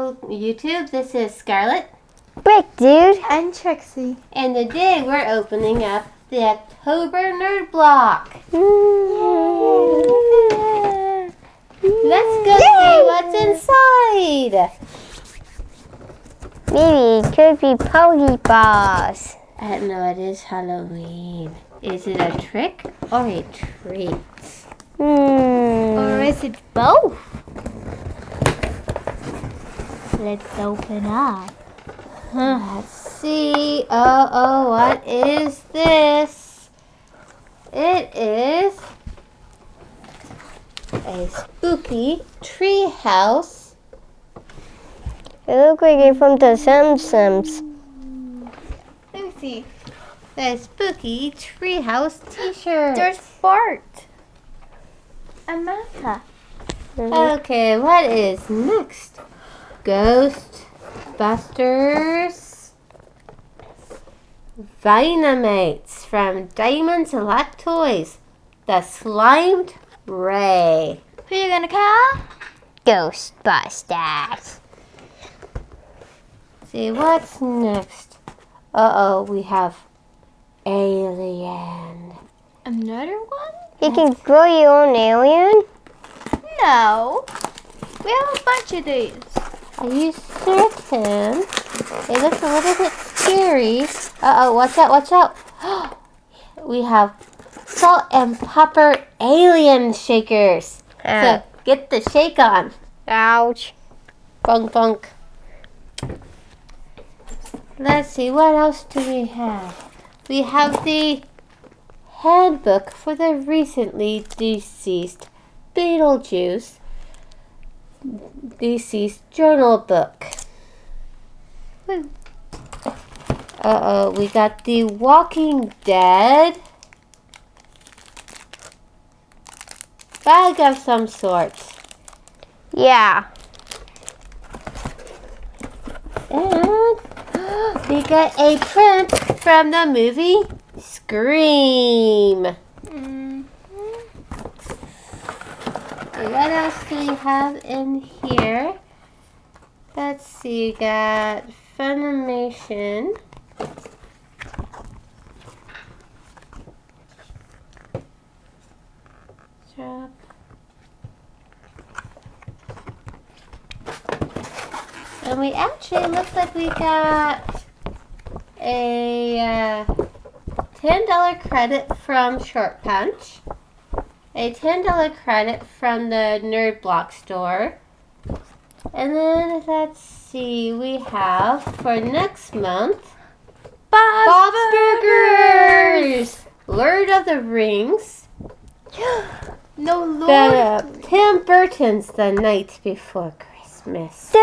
Hello, YouTube. This is Scarlet. Brickdude. And Trixie. And today we're opening up the October Nerdblock. Let's go see what's inside. Maybe it could be Pokeballs. No, it is Halloween. Is it a trick or a treat? Or is it both? Let's open up. Let's see. Oh, what is this? It is a spooky tree house. It looks like it's from the Simpsons. Let me see. The spooky treehouse T-shirt. There's Bart. And Martha. Okay, what is next? Ghostbusters. Dynamites from Diamond Select Toys. The Slimed Ray. Who are you gonna call? Ghostbusters. See, what's next? We have Alien. Another one? You can grow your own alien? No. We have a bunch of these. Are you certain? It looks a little bit scary. Watch out. We have salt and pepper alien shakers. So get the shake on. Ouch. Bunk, bunk. Let's see, what else do we have? We have the handbook for the recently deceased Beetlejuice deceased journal book. We got the Walking Dead bag of some sorts. Yeah. And we got a print from the movie Scream. What else do we have in here? Let's see, got Funimation. Drop. And we actually, looks like we got a $10 credit from Short Punch. A $10 credit from the Nerdblock store. And then, let's see, we have for next month, Bob's Burgers! Lord of the Rings. No, Lord. Tim Burton's The Night Before Christmas. The